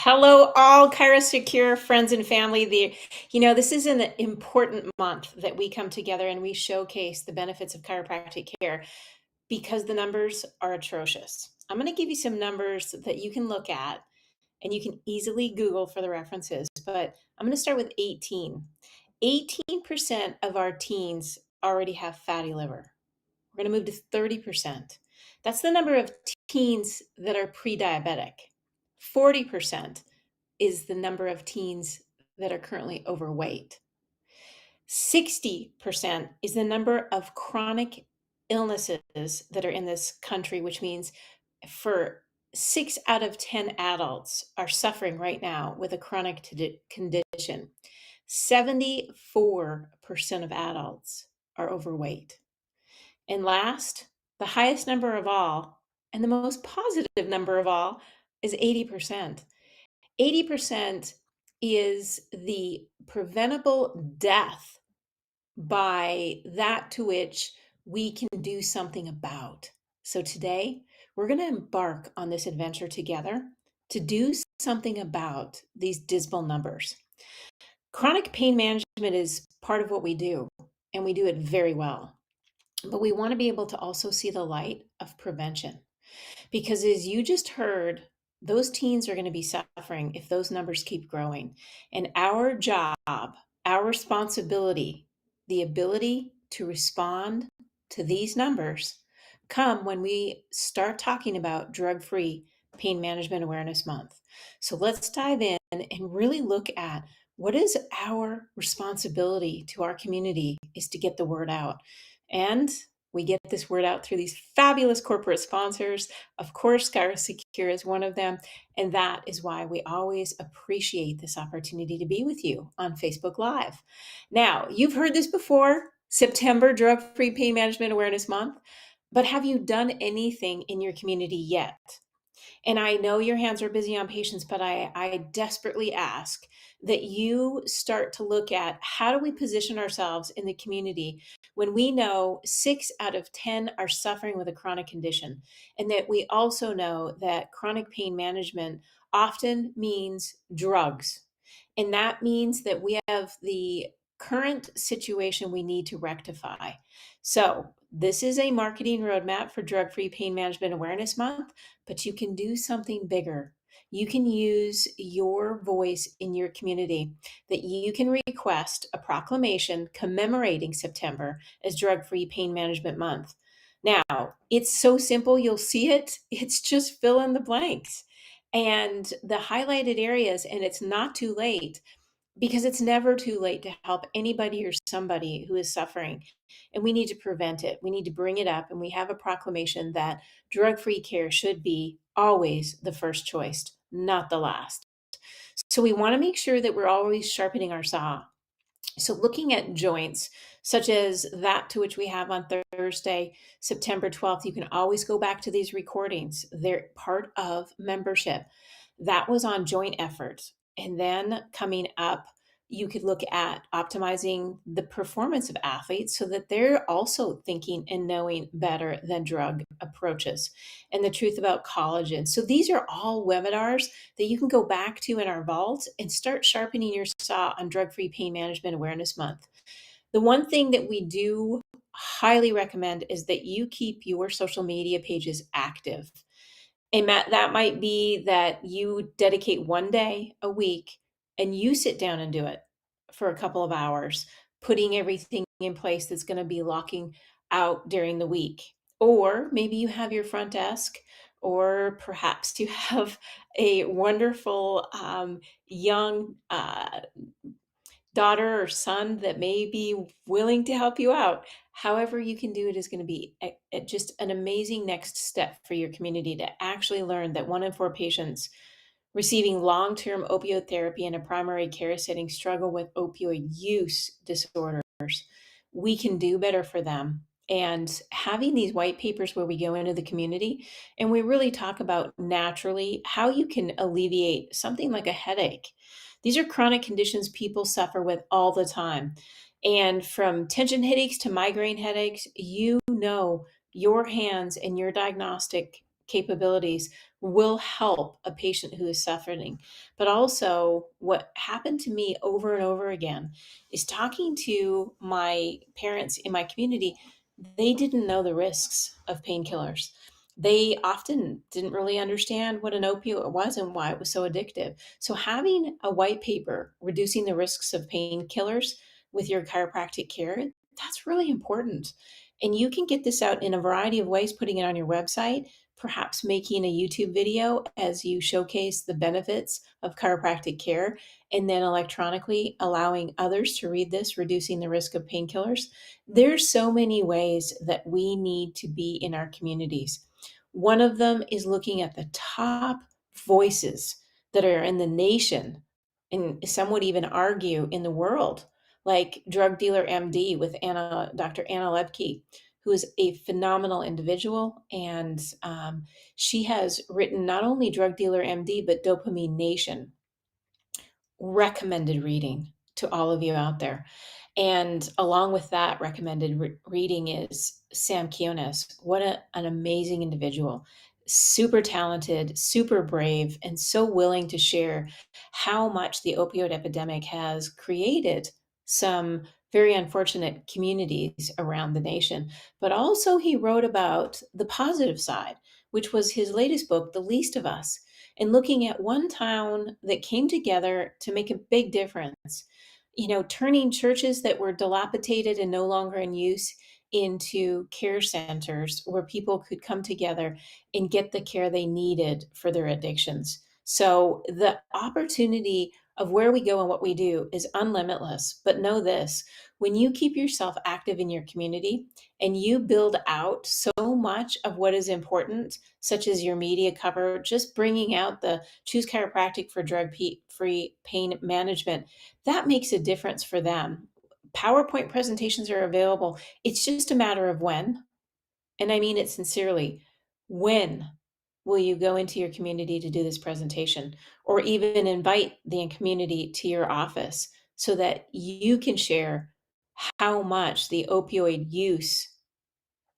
Hello, all Kyra Secure friends and family. This is an important month that we come together and we showcase the benefits of chiropractic care because the numbers are atrocious. I'm going to give you some numbers that you can look at and you can easily Google for the references, but I'm going to start with 18. 18% of our teens already have fatty liver. We're going to move to 30%. That's the number of teens that are pre-diabetic. 40% is the number of teens that are currently overweight. 60% is the number of chronic illnesses that are in this country, which means for 6 out of 10 adults are suffering right now with a chronic condition. 74% of adults are overweight. And last, the highest number of all, and the most positive number of all, is 80%. 80% is the preventable death by that to which we can do something about. So today, we're going to embark on this adventure together to do something about these dismal numbers. Chronic pain management is part of what we do, and we do it very well. But we want to be able to also see the light of prevention. Because as you just heard, those teens are going to be suffering if those numbers keep growing. And our job, our responsibility, the ability to respond to these numbers come when we start talking about drug-free pain management awareness month. So let's dive in and really look at what is our responsibility to our community is to get the word out. And we get this word out through these fabulous corporate sponsors. Of course, Kyra Secure is one of them. And that is why we always appreciate this opportunity to be with you on Facebook Live. Now, you've heard this before, September Drug-Free Pain Management Awareness Month, but have you done anything in your community yet? And I know your hands are busy on patients, but I desperately ask that you start to look at how do we position ourselves in the community when we know 6 out of 10 are suffering with a chronic condition, and that we also know that chronic pain management often means drugs. And that means that we have the current situation we need to rectify. So this is a marketing roadmap for Drug-Free Pain Management Awareness Month, but you can do something bigger. You can use your voice in your community, that you can request a proclamation commemorating September as Drug-Free Pain Management Month. Now, it's so simple, you'll see it. It's just fill in the blanks and the highlighted areas, and it's not too late because it's never too late to help anybody or somebody who is suffering. And we need to prevent it. We need to bring it up. And we have a proclamation that drug-free care should be always the first choice, not the last. So we want to make sure that we're always sharpening our saw. So looking at joints, such as that to which we have on Thursday, September 12th, you can always go back to these recordings. They're part of membership. That was on joint efforts. And then coming up, you could look at optimizing the performance of athletes so that they're also thinking and knowing better than drug approaches, and the truth about collagen. So these are all webinars that you can go back to in our vault and start sharpening your saw on Drug-Free Pain Management Awareness Month. The one thing that we do highly recommend is that you keep your social media pages active. And that might be that you dedicate one day a week and you sit down and do it for a couple of hours, putting everything in place that's going to be locking out during the week. Or maybe you have your front desk, or perhaps you have a wonderful young daughter or son that may be willing to help you out. However you can do it is going to be just an amazing next step for your community to actually learn that 1 in 4 patients receiving long-term opioid therapy in a primary care setting struggle with opioid use disorders. We can do better for them. And having these white papers where we go into the community and we really talk about naturally how you can alleviate something like a headache. These are chronic conditions people suffer with all the time. And from tension headaches to migraine headaches, you know your hands and your diagnostic capabilities will help a patient who is suffering. But also, what happened to me over and over again is talking to my parents in my community. They didn't know the risks of painkillers. They often didn't really understand what an opioid was and why it was so addictive. So, having a white paper reducing the risks of painkillers with your chiropractic care, that's really important. And you can get this out in a variety of ways, putting it on your website, perhaps making a YouTube video as you showcase the benefits of chiropractic care, and then electronically allowing others to read this, reducing the risk of painkillers. There's so many ways that we need to be in our communities. One of them is looking at the top voices that are in the nation, and some would even argue in the world, like Drug Dealer MD with Dr. Anna Lebke, who is a phenomenal individual. And she has written not only Drug Dealer MD, but Dopamine Nation, recommended reading to all of you out there. And along with that recommended reading is Sam Kionis. What an amazing individual. Super talented, super brave, and so willing to share how much the opioid epidemic has created some very unfortunate communities around the nation. But also, he wrote about the positive side, which was his latest book, The Least of Us, and looking at one town that came together to make a big difference. Turning churches that were dilapidated and no longer in use into care centers where people could come together and get the care they needed for their addictions. So the opportunity of where we go and what we do is unlimitless. But know this: when you keep yourself active in your community and you build out so much of what is important, such as your media cover, just bringing out the Choose Chiropractic for Drug Free Pain Management, that makes a difference for them. PowerPoint presentations are available. It's just a matter of when. And I mean it sincerely. When will you go into your community to do this presentation, or even invite the community to your office so that you can share how much the opioid use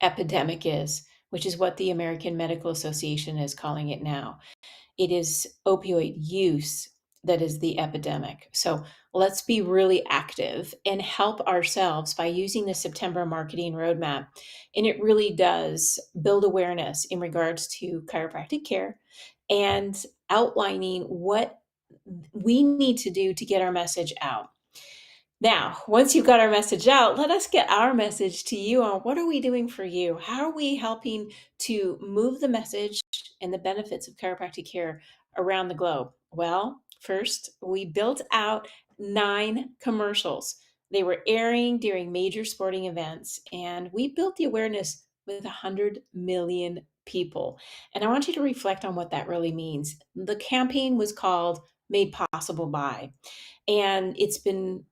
epidemic is, which is what the American Medical Association is calling it now. It is opioid use that is the epidemic. So let's be really active and help ourselves by using the September marketing roadmap. And it really does build awareness in regards to chiropractic care and outlining what we need to do to get our message out. Now, once you've got our message out, let us get our message to you on what are we doing for you? How are we helping to move the message and the benefits of chiropractic care around the globe? Well, first, we built out 9 commercials. They were airing during major sporting events, and we built the awareness with 100 million people. And I want you to reflect on what that really means. The campaign was called Made Possible By, and it's been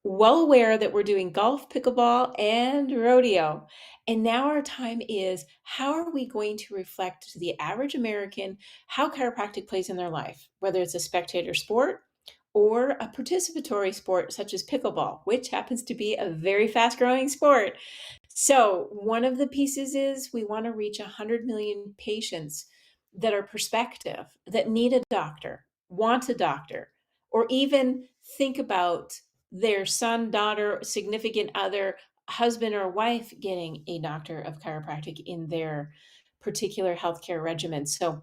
well aware that we're doing golf, pickleball, and rodeo. And now our time is, how are we going to reflect to the average American how chiropractic plays in their life, whether it's a spectator sport or a participatory sport such as pickleball, which happens to be a very fast growing sport. So, one of the pieces is we want to reach 100 million patients that are prospective, that need a doctor, want a doctor, or even think about their son, daughter, significant other, husband, or wife getting a doctor of chiropractic in their particular healthcare regimen. So,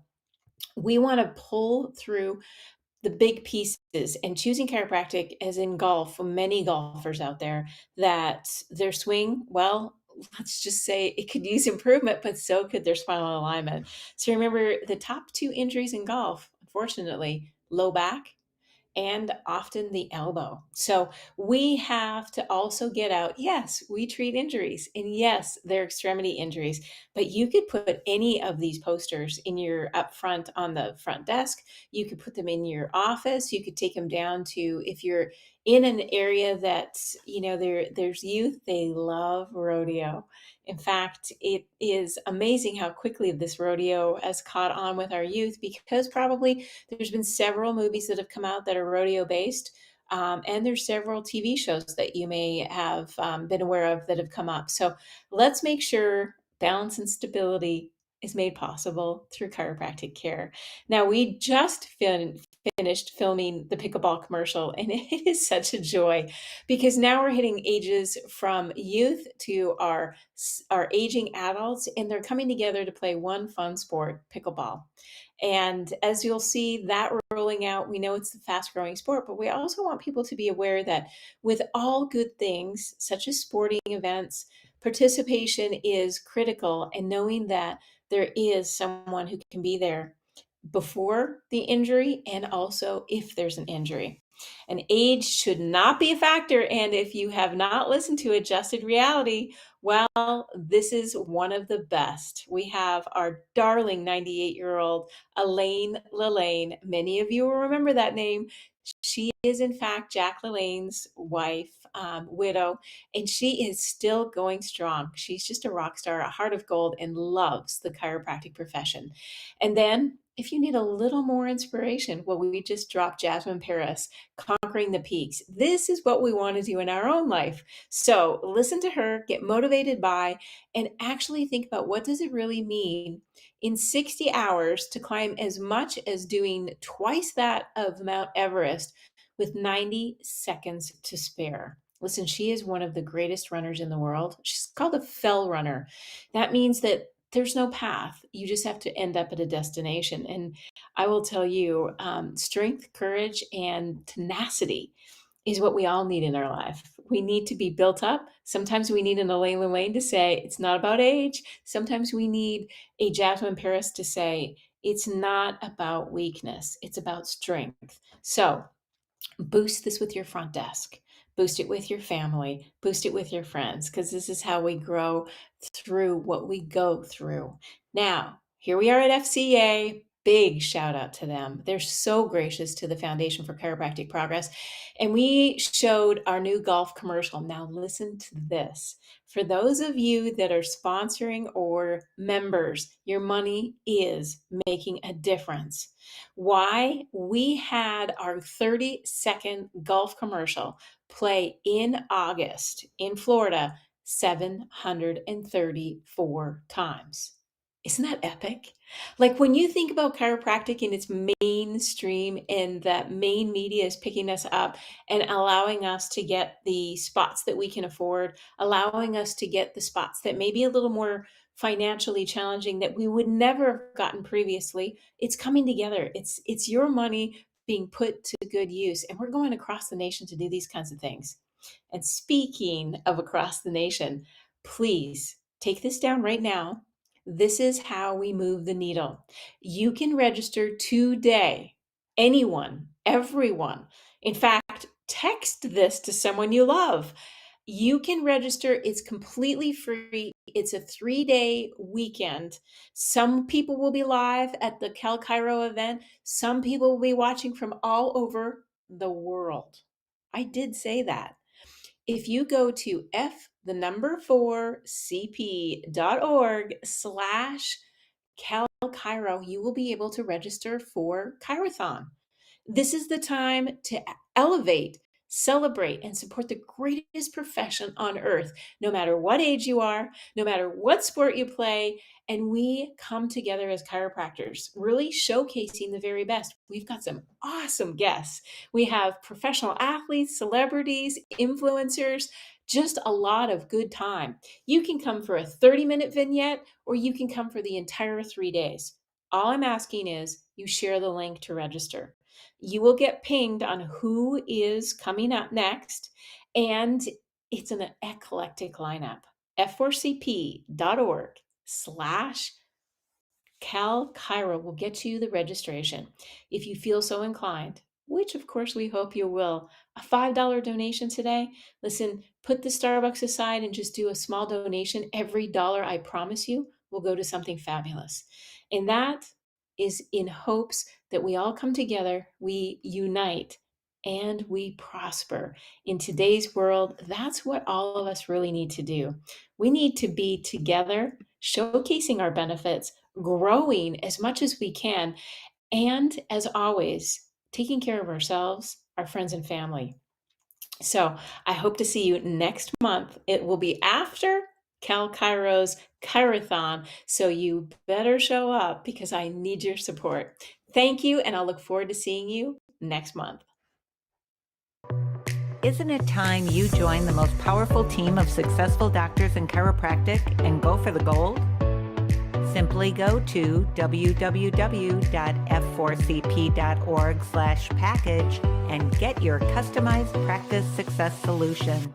we want to pull through the big pieces, and choosing chiropractic, as in golf, for many golfers out there, that their swing, well, let's just say it could use improvement, but so could their spinal alignment. So remember, the top 2 injuries in golf, unfortunately, low back and often the elbow. So we have to also get out. Yes, we treat injuries, and yes, they're extremity injuries, but you could put any of these posters in your up front on the front desk. You could put them in your office. You could take them down to, if you're in an area that, there's youth, they love rodeo. In fact, it is amazing how quickly this rodeo has caught on with our youth, because probably there's been several movies that have come out that are rodeo based. And there's several TV shows that you may have been aware of that have come up. So let's make sure balance and stability is made possible through chiropractic care. Now, we just finished filming the pickleball commercial, and it is such a joy because now we're hitting ages from youth to our aging adults, and they're coming together to play one fun sport, pickleball. And as you'll see that rolling out, we know it's a fast growing sport, but we also want people to be aware that with all good things, such as sporting events, participation is critical, and knowing that there is someone who can be there before the injury and also if there's an injury. And age should not be a factor. And if you have not listened to Adjusted Reality, well, this is one of the best. We have our darling 98-year-old Elaine Lillane. Many of you will remember that name. She is, in fact, Jack LaLanne's wife, widow, and she is still going strong. She's just a rock star, a heart of gold, and loves the chiropractic profession. And then, if you need a little more inspiration, well, we just dropped Jasmine Paris, Conquering the Peaks. This is what we want to do in our own life. So listen to her, get motivated by, and actually think about what does it really mean in 60 hours to climb as much as doing twice that of Mount Everest with 90 seconds to spare. Listen, she is one of the greatest runners in the world. She's called a fell runner. That means that there's no path. You just have to end up at a destination. And I will tell you, strength, courage, and tenacity is what we all need in our life. We need to be built up. Sometimes we need an Elaine Lane to say, it's not about age. Sometimes we need a Jasmine Paris to say, it's not about weakness, it's about strength. So boost this with your front desk, boost it with your family, boost it with your friends, because this is how we grow through what we go through. Now, here we are at FCA. Big shout out to them. They're so gracious to the Foundation for Chiropractic Progress. And we showed our new golf commercial. Now, listen to this. For those of you that are sponsoring or members, your money is making a difference. Why? We had our 30-second golf commercial play in August in Florida 734 times. Isn't that epic? Like when you think about chiropractic in its mainstream and that main media is picking us up and allowing us to get the spots that we can afford, allowing us to get the spots that may be a little more financially challenging that we would never have gotten previously, it's coming together. It's your money being put to good use, and we're going across the nation to do these kinds of things. And speaking of across the nation, please take this down right now. This is how we move the needle. You can register today. Anyone, everyone. In fact, text this to someone you love. You can register. It's completely free. It's a 3-day weekend. Some people will be live at the Cal Cairo event. Some people will be watching from all over the world. I did say that. If you go to f4cp.org/Cal Cairo, you will be able to register for Chirothon. This is the time to elevate, celebrate, and support the greatest profession on earth, no matter what age you are, no matter what sport you play. And we come together as chiropractors, really showcasing the very best. We've got some awesome guests. We have professional athletes, celebrities, influencers, just a lot of good time. You can come for a 30-minute vignette, or you can come for the entire 3 days. All I'm asking is you share the link to register. You will get pinged on who is coming up next, and it's an eclectic lineup. f4cp.org/Cal Cairo will get you the registration. If you feel so inclined, which of course we hope you will, a $5 donation today. Listen, put the Starbucks aside and just do a small donation. Every dollar, I promise you, will go to something fabulous. And that is in hopes that we all come together, we unite, and we prosper. In today's world, that's what all of us really need to do. We need to be together, showcasing our benefits, growing as much as we can, and as always, taking care of ourselves, our friends, and family. So I hope to see you next month. It will be after CalChiro's Chirothon. So you better show up because I need your support. Thank you, and I'll look forward to seeing you next month. Isn't it time you join the most powerful team of successful doctors in chiropractic and go for the gold? Simply go to www.f4cp.org/package and get your customized practice success solution.